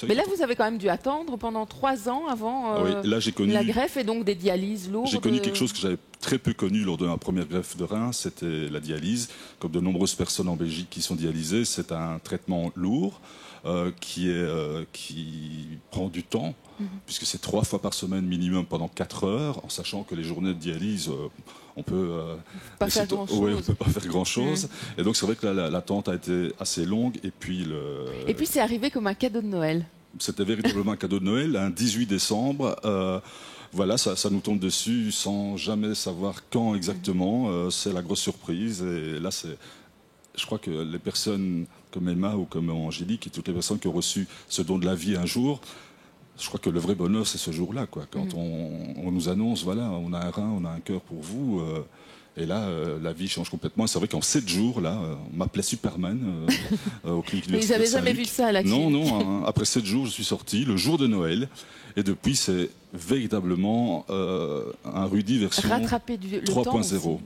Mais là, vous avez quand même dû attendre pendant 3 ans avant oui, là, j'ai connu, la greffe et donc des dialyses lourdes. J'ai connu quelque chose que j'avais très peu connu lors de ma première greffe de rein, c'était la dialyse. Comme de nombreuses personnes en Belgique qui sont dialysées, c'est un traitement lourd qui prend du temps, puisque c'est 3 fois par semaine minimum pendant 4 heures, en sachant que les journées de dialyse, on peut pas faire grand-chose. Ouais, on peut pas faire grand-chose. Et donc c'est vrai que l'attente a été assez longue. Et puis c'est arrivé comme un cadeau de Noël. C'était véritablement un cadeau de Noël, un 18 décembre. Voilà, ça nous tombe dessus sans jamais savoir quand exactement. C'est la grosse surprise. Et là, je crois que les personnes comme Emma ou comme Angélique et toutes les personnes qui ont reçu ce don de la vie un jour, je crois que le vrai bonheur, c'est ce jour-là, quoi. Quand on nous annonce, voilà, on a un rein, on a un cœur pour vous. Et là, la vie change complètement. Et c'est vrai qu'en 7 jours, là, on m'appelait Superman au clinique. Mais ils n'avaient jamais vu ça à la clinique. Non. Après 7 jours, je suis sorti, le jour de Noël. Et depuis, c'est véritablement un Rudy version 3.0.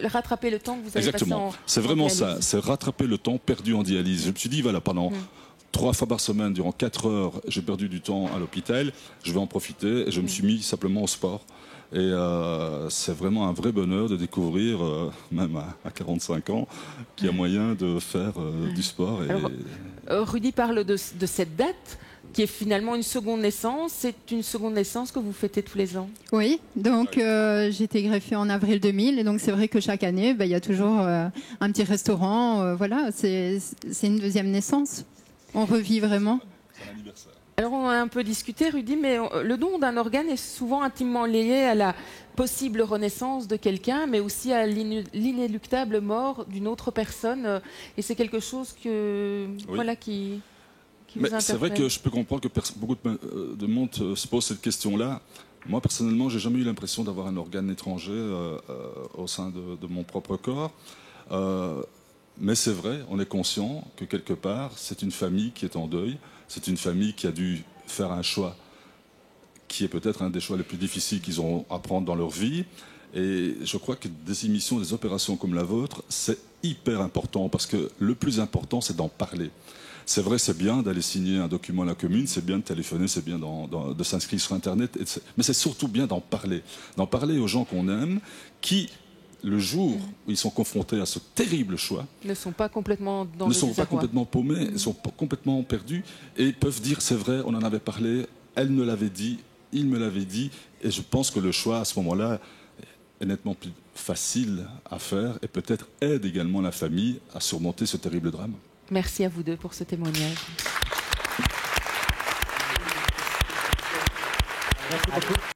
Rattraper le temps que vous avez Exactement. passé en C'est vraiment dialyse. ça. C'est rattraper le temps perdu en dialyse. Je me suis dit, voilà, pendant 3 fois par semaine, durant 4 heures, j'ai perdu du temps à l'hôpital. Je vais en profiter. Et je me suis mis simplement au sport. Et c'est vraiment un vrai bonheur de découvrir, même à 45 ans, qu'il y a moyen de faire du sport. Alors, Rudy parle de cette date qui est finalement une seconde naissance. C'est une seconde naissance que vous fêtez tous les ans? Oui, donc j'ai été greffée en avril 2000. Et donc c'est vrai que chaque année, il y a toujours un petit restaurant. Voilà, c'est une deuxième naissance. On revit vraiment. C'est un anniversaire. Alors on a un peu discuté, Rudy, mais le don d'un organe est souvent intimement lié à la possible renaissance de quelqu'un, mais aussi à l'inéluctable mort d'une autre personne. Et c'est quelque chose qui vous interpelle. C'est vrai que je peux comprendre que beaucoup de monde se pose cette question-là. Moi, personnellement, j'ai jamais eu l'impression d'avoir un organe étranger au sein de mon propre corps. Mais c'est vrai, on est conscient que quelque part, c'est une famille qui est en deuil. C'est une famille qui a dû faire un choix qui est peut-être un des choix les plus difficiles qu'ils ont à prendre dans leur vie. Et je crois que des émissions, des opérations comme la vôtre, c'est hyper important parce que le plus important, c'est d'en parler. C'est vrai, c'est bien d'aller signer un document à la commune, c'est bien de téléphoner, c'est bien de s'inscrire sur Internet, mais c'est surtout bien d'en parler aux gens qu'on aime, qui, le jour où ils sont confrontés à ce terrible choix, ne sont pas complètement dans ne sont pas complètement paumés, ne sont pas complètement perdus, et peuvent dire c'est vrai, on en avait parlé, elle me l'avait dit, il me l'avait dit, et je pense que le choix à ce moment-là est nettement plus facile à faire et peut-être aide également la famille à surmonter ce terrible drame. Merci à vous deux pour ce témoignage. Merci beaucoup.